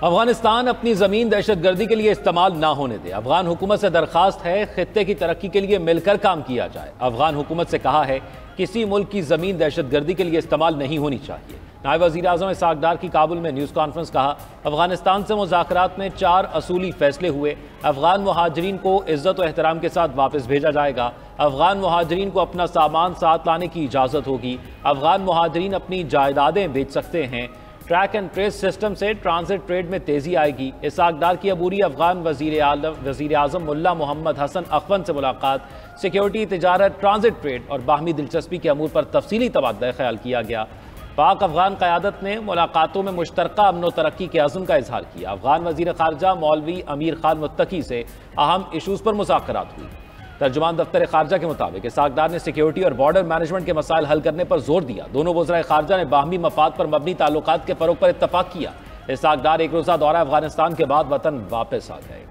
अफगानिस्तान अपनी जमीन दहशतगर्दी के लिए इस्तेमाल ना होने दे। अफगान हुकूमत से दरखास्त है खित्ते की तरक्की के लिए मिलकर काम किया जाए। अफगान हुकूमत से कहा है किसी मुल्क की जमीन दहशतगर्दी के लिए इस्तेमाल नहीं होनी चाहिए। नायब वज़ीर आज़म इसहाक़ डार की काबुल में न्यूज़ कॉन्फ्रेंस। कहा अफगानिस्तान से मुज़ाकरात में 4 असूली फैसले हुए। अफगान मुहाजिरीन को इज़्ज़त व एहतराम के साथ वापस भेजा जाएगा। अफगान मुहाजिरीन को अपना सामान साथ लाने की इजाज़त होगी। अफगान मुहाजिरीन अपनी जायदादें बेच सकते हैं। ट्रैक एंड ट्रेस सिस्टम से ट्रांजिट ट्रेड में तेजी आएगी। इसहाक़ डार की अबूरी अफगान वज़ीर आज़म मुल्ला मोहम्मद हसन अखवन से मुलाकात। सिक्योरिटी, तिजारत, ट्रांजिट ट्रेड और बाहमी दिलचस्पी के अमूर पर तफसीली तबादला ख्याल किया गया। पाक अफगान क़यादत ने मुलाकातों में मुश्तरका अमन व तरक्की के अज़्म का इजहार किया। अफगान वज़ीर ख़ारजा मौलवी अमीर खान मुत्तकी से अहम इशूज़ पर मुज़ाकरात हुई। तर्जुमान दफ्तर ख़ारजा के मुताबिक इसहाक़ डार ने सिक्योरिटी और बॉर्डर मैनेजमेंट के मसाइल हल करने पर जोर दिया। दोनों वज़राए ख़ारजा ने बाहमी मफाद पर मबनी ताल्लुकात के फ़रोग़ पर इत्तफ़ाक़ किया। इसहाक़ डार एक रोज़ा दौरा अफगानिस्तान के बाद वतन वापस आ गए।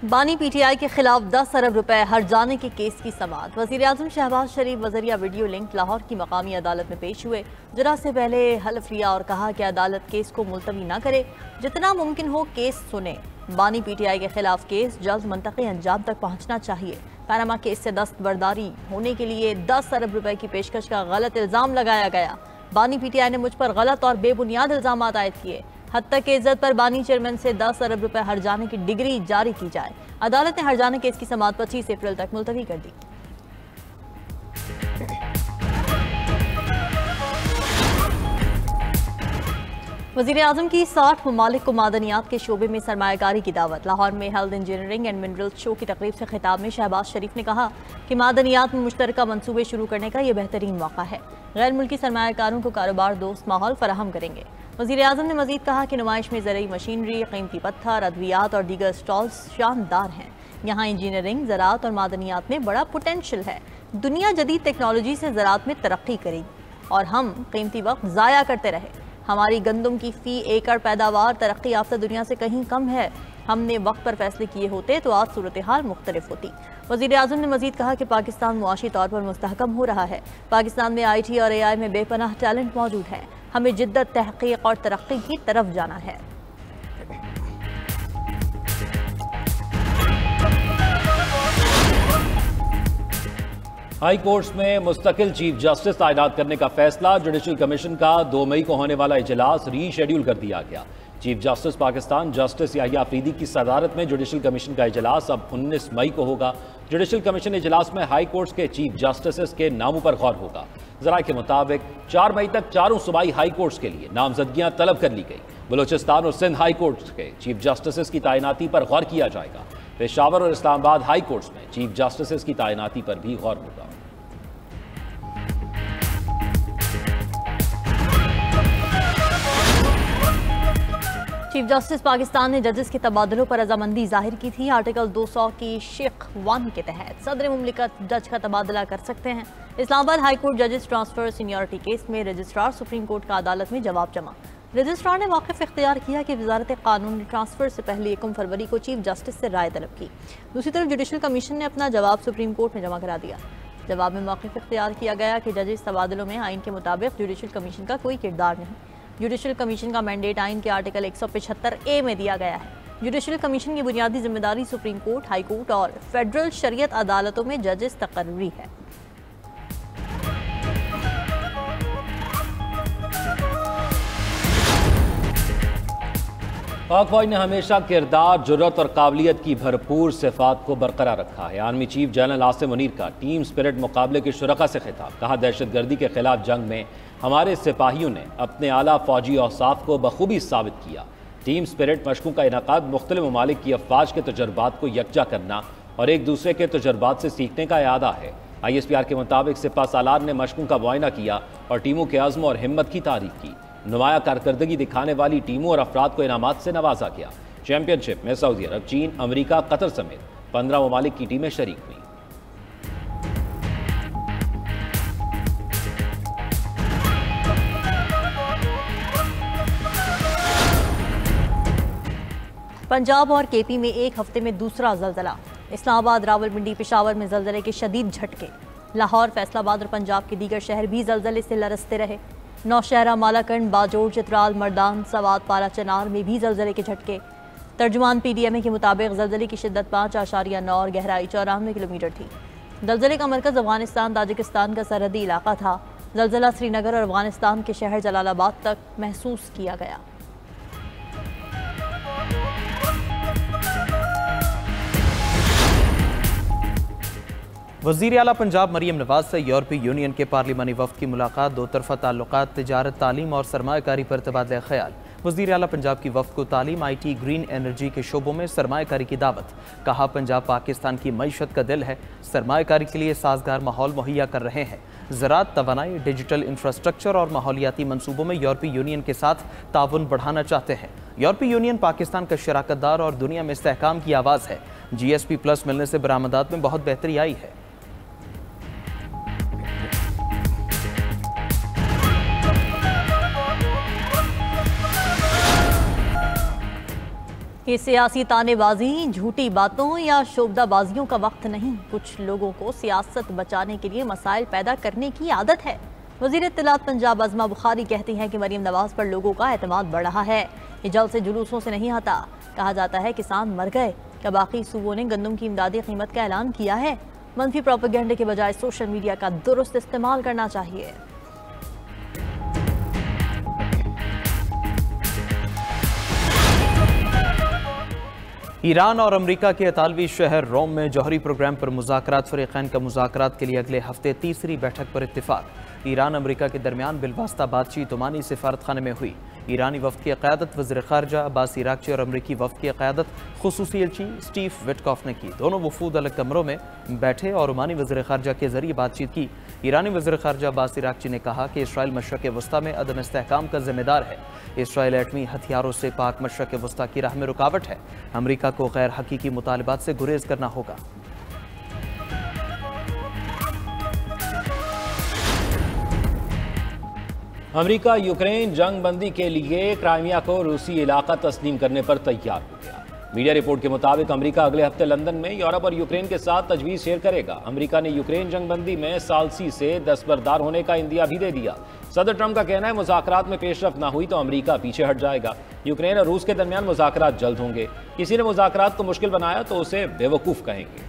बानी पीटीआई के खिलाफ 10 अरब रुपए हर जाने के केस की समाअत। वज़ीर आज़म शहबाज शरीफ वज़रिया वीडियो लिंक लाहौर की मकामी अदालत में पेश हुए। जरा से पहले हल्फ लिया और कहा कि अदालत केस को मुलतवी न करे, जितना मुमकिन हो केस सुने। बानी पीटीआई के खिलाफ केस जल्द मंतक़ी अंजाम तक पहुँचना चाहिए। पैनामा केस से दस्तबरदारी होने के लिए 10 अरब रुपए की पेशकश का गलत इल्ज़ाम लगाया गया। बानी पीटीआई ने मुझ पर गलत और बेबुनियाद इल्ज़ाम आयद किए। हत्या के इज्जत पर बानी चेयरमैन से 10 अरब रुपए हर जाने की डिग्री जारी की जाए। अदालत ने हर जाने केस की समाअत 25 अप्रैल तक मुलतवी कर दी। वज़ीर आज़म की 60 ममालिक को मादनियात के शोबे में सरमायाकारी की दावत। लाहौर में health engineering and mineral show की तकरीब से खिताब में शहबाज शरीफ ने कहा कि मादनियात में मुश्तरका मनसूबे शुरू करने का यह बेहतरीन मौका है। गैर मुल्की सरमायाकारों को कारोबार दोस्त माहौल फराहम करेंगे। वज़ीर आज़म ने मज़ीद कहा कि नुमाइश में ज़रूरी मशीनरी, कीमती पत्थर, अद्वियात और दीगर स्टॉल्स शानदार हैं। यहाँ इंजीनियरिंग, ज़राअत और मादनियात में बड़ा पोटेंशल है। दुनिया जदीद टेक्नोलॉजी से ज़राअत में तरक्की करेगी और हम कीमती वक्त ज़ाया करते रहे। हमारी गंदम की फ़ी एकड़ पैदावार तरक्की याफ्ता दुनिया से कहीं कम है। हमने वक्त पर फैसले किए होते तो आज सूरत हाल मुख्तलिफ होती। वज़ीर आज़म ने मज़ीद कहा कि पाकिस्तान मुआशी तौर पर मुस्तहकम हो रहा है। पाकिस्तान में IT और AI में बेपनाह टैलेंट मौजूद है। हमें जिद्दत, तहक़ीक़ और तरक्की की तरफ जाना है। हाई कोर्ट्स में मुस्तकिल चीफ जस्टिस तैनात करने का फैसला। जुडिशल कमीशन का 2 मई को होने वाला इजलास रीशेड्यूल कर दिया गया। Chief justice Pakistan justice Yahya Afridi की सदारत में जुडिशल कमीशन का इजलास अब 19 मई को होगा। जुडिशल कमीशन इजलास में हाई कोर्ट्स के चीफ जस्टिस के नामों पर गौर होगा। ज़राए के मुताबिक 4 मई तक 4 सूबाई हाई कोर्ट्स के लिए नामजदगियां तलब कर ली गई। बलोचिस्तान और सिंध हाई कोर्ट्स के चीफ जस्टिस की तैनाती पर गौर किया जाएगा। पेशावर और इस्लामाबाद हाई कोर्ट्स में चीफ जस्टिस की तैनाती पर भी गौर होगा। चीफ जस्टिस पाकिस्तान ने जजेस के तबादलों पर रजामंदी जाहिर की थी। आर्टिकल 200 की शेख 1 के तहत सदर मुमलिकत जज का तबादला कर सकते हैं। इस्लामाबाद हाई कोर्ट जजेस ट्रांसफर सीनियरिटी केस में रजिस्ट्रार सुप्रीम कोर्ट का अदालत में जवाब जमा। रजिस्ट्रार ने मौक़िफ़ इख्तियार किया कि वज़ारत क़ानून ने ट्रांसफ़र से पहले 1 फरवरी को चीफ जस्टिस से राय तलब की। दूसरी तरफ जुडिशल कमीशन ने अपना जवाब सुप्रीम कोर्ट में जमा करा दिया। जवाब में मौक़िफ़ इख्तियार किया गया कि जजेस तबादलों में आइन के मुताबिक जुडिशल कमीशन का कोई किरदार नहीं। जुडिशल कमीशन का मैंडेट आइन के आर्टिकल 175A में दिया गया है। जुडिशल कमीशन की बुनियादी जिम्मेदारी सुप्रीम कोर्ट, हाई कोर्ट और फेडरल शरीयत अदालतों में जजेस तकर्री है। पाक फौज ने हमेशा किरदार, जुर्रत और काबिलियत की भरपूर सिफात को बरकरार रखा है। Army chief general Asim Munir का टीम स्पिरिट मुकाबले के शुरका से खिताब। कहा दहशतगर्दी के खिलाफ जंग में हमारे सिपाहियों ने अपने आला फौजी औसाफ को बखूबी साबित किया। टीम स्पिरिट मशकों का इनकाद मुख्तलिफ ममालिक की अफवाज के तजर्बात को यकजा करना और एक दूसरे के तजर्बात से सीखने का इरादा है। ISPR के मुताबिक सिपा सालार ने मशकों का मुआयना किया और टीमों के अज़्म और हिम्मत की तारीफ की। नुमाया कारकर्दगी दिखाने वाली टीमों और अफराद को इनामात से नवाजा गया। चैंपियनशिप में सऊदी अरब, चीन, अमरीका, कतर समेत 15 ममालिक की टीमें शरीक हुई। पंजाब और KP में एक हफ्ते में दूसरा ज़लज़ला। इस्लामाबाद, रावलपिंडी, पेशावर में जलजले के शदीद झटके। लाहौर, फैसलाबाद और पंजाब के दीगर शहर भी जलजले से लरसते रहे। नौशहरा, मालाकंड, बाजोड़, चित्राल, मर्दान, सवात, पारा, चनार में भी जलजले के झटके। तर्जुमान PDMA के मुताबिक जलजले की शिद्दत 5.9 और गहराई 94 किलोमीटर थी। जलजले का मरकज अफगानिस्तान ताजिकिस्तान का सरहदी इलाका था। जलजला श्रीनगर और अफगानिस्तान के शहर जलालाबाद तक महसूस किया गया। वज़ीर आला पंजाब मरियम नवाज से यूरोपीय यूनियन के पार्लिमानी वफ्द की मुलाकात। दो तरफा ताल्लुकात, तिजारत, तालीम और सरमायाकारी पर तबादला ख्याल। वज़ीर आला पंजाब की वफ्द को तालीम, IT, ग्रीन एनर्जी के शोबों में सरमायाकारी की दावत। कहा, पंजाब पाकिस्तान की मईशत का दिल है, सरमायाकारी के लिए साजगार माहौल मुहैया कर रहे हैं। ज़राअत, तवानाई, डिजिटल इंफ्रास्ट्रक्चर और माहौलियाती मनसूबों में यूरोपीय यूनियन के साथ ताउन बढ़ाना चाहते हैं। यूरोपीय यूनियन पाकिस्तान का शराकतदार और दुनिया में इस्तेहकाम की आवाज़ है। GSP+ मिलने से बरामदात में बहुत बेहतरी आई है। ये सियासी तानेबाजी, झूठी बातों या शोबदाबाजियों का वक्त नहीं। कुछ लोगों को सियासत बचाने के लिए मसाइल पैदा करने की आदत है। वज़ीर इत्तलात पंजाब अज़मा बुखारी कहती हैं कि मरीम नवाज पर लोगों का एतमाद बढ़ रहा है। ये जल्द से जुलूसों से नहीं आता। कहा जाता है किसान मर गए, क्या बाकी सूबों ने गंदम की इमदादी कीमत का ऐलान किया है? मनफी प्रोपेगेंडे के बजाय सोशल मीडिया का दुरुस्त इस्तेमाल करना चाहिए। ईरान और अमेरिका के इतालवी शहर रोम में जौहरी प्रोग्राम पर मुज़ाकरात। फ़रीक़ैन का मुज़ाकरात के लिए अगले हफ्ते तीसरी बैठक पर इत्तिफ़ाक़। ईरान अमेरिका के दरमियान बिलवास्ता बातचीत ओमानी सिफारत खाने में हुई। ईरानी वफ़द की क़यादत वज़ीर ख़ारजा अब्बास इराक़ची और अमरीकी वफ़द की क़यादत ख़ुसूसी एलची स्टीव विटकॉफ ने की। दोनों वफ़ूद अलग कमरों में बैठे और ओमानी वज़ीर ख़ारजा के ज़रिए बातचीत की। ईरानी वज़ीर ख़ारजा अब्बास इराक़ची ने कहा कि इसराइल मशरक़ वस्ता में अदम इस्तेहकाम का ज़िम्मेदार है। इसराइल एटमी हथियारों से पाक मशरक़ वस्ता की राह में रुकावट है। अमरीका को गैर हकीकी मुतालबात से गुरेज करना होगा। अमेरिका यूक्रेन जंग बंदी के लिए क्राइमिया को रूसी इलाका तस्लीम करने पर तैयार हो गया। मीडिया रिपोर्ट के मुताबिक अमेरिका अगले हफ्ते लंदन में यूरोप और यूक्रेन के साथ तजवीज़ शेयर करेगा। अमेरिका ने यूक्रेन जंग बंदी में सालसी से दस्तबरदार होने का इंदिया भी दे दिया। सदर ट्रंप का कहना है मुज़ाकरात में पेशरफ ना हुई तो अमेरिका पीछे हट जाएगा। यूक्रेन और रूस के दरमियान मुज़ाकरात जल्द होंगे। किसी ने मुज़ाकरात को मुश्किल बनाया तो उसे बेवकूफ़ कहेंगे।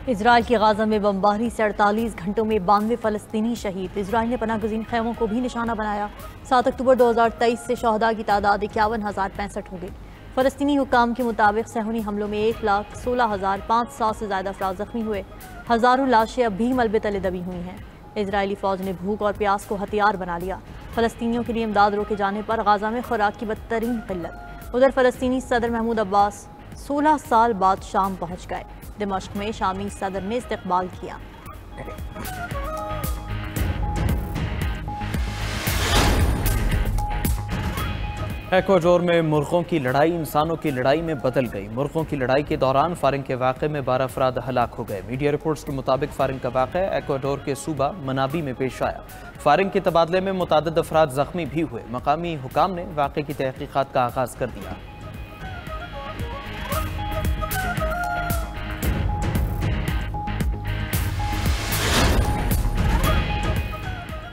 इजराइल की गाजा में बमबारी से 48 घंटों में 92 फ़लस्तीनी शहीद। इजराइल ने पनाहगज़ीन खैमों को भी निशाना बनाया। 7 अक्टूबर 2023 से शहदा की तादाद 51,065 हो गई। फ़लस्तीनी हुक्काम के मुताबिक सहूनी हमलों में 1,16,500 से ज़्यादा अफराद ज़ख्मी हुए। हज़ारों लाशें अब भी मलबे तले दबी हुई हैं। इजरायली फ़ौज ने भूख और प्यास को हथियार बना लिया। फ़लस्तीनियों के लिए इमदाद रोके जाने पर गाजा में खुराक की बदतरीन किल्लत। उधर फ़लस्तीनी सदर महमूद अब्बास 16 साल बाद शाम पहुँच गए। दिमश्क में शामी सदर ने इस्तकबाल किया। एक्वाडोर में मुर्गों की लड़ाई इंसानों की लड़ाई में बदल गई। मुर्गों की लड़ाई के दौरान फायरिंग के वाक़े में 12 अफराद हलाक हो गए। मीडिया रिपोर्ट्स के मुताबिक फायरिंग का वाक़या एक्वाडोर के सूबा मनाबी में पेश आया। फायरिंग के तबादले में मुतादिद अफराद जख्मी भी हुए। मकामी हुकाम ने वाक़े की तहकीकात का आगाज़ कर दिया।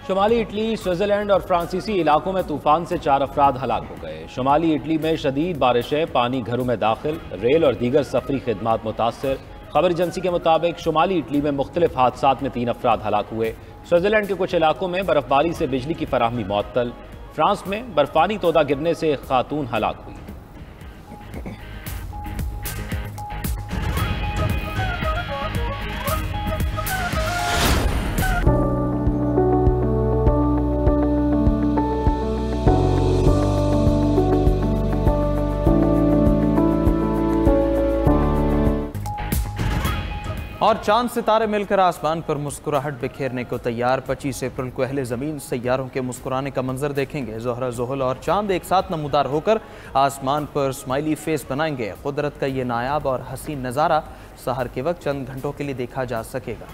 शुमाली इटली, स्विट्ज़रलैंड और फ्रांसीसी इलाकों में तूफान से 4 अफराद हलाक हो गए। शुमाली इटली में शदीद बारिशें, पानी घरों में दाखिल, रेल और दीगर सफरी खिदमात मुतासर। खबर एजेंसी के मुताबिक शुमाली इटली में मुख्तलिफ हादसात में 3 अफराद हलाक हुए। स्विट्ज़रलैंड के कुछ इलाकों में बर्फबारी से बिजली की फराहमी मुअत्तल। फ्रांस में बर्फानी तोदा गिरने से एक खातून हलाक हुई। और चांद सितारे मिलकर आसमान पर मुस्कुराहट बिखेरने को तैयार। 25 अप्रैल को अहले ज़मीन सैयारों के मुस्कुराने का मंजर देखेंगे। ज़ोहरा, ज़ुहल और चांद एक साथ नमूदार होकर आसमान पर स्माइली फेस बनाएंगे। कुदरत का ये नायाब और हसीन नज़ारा सहर के वक्त चंद घंटों के लिए देखा जा सकेगा।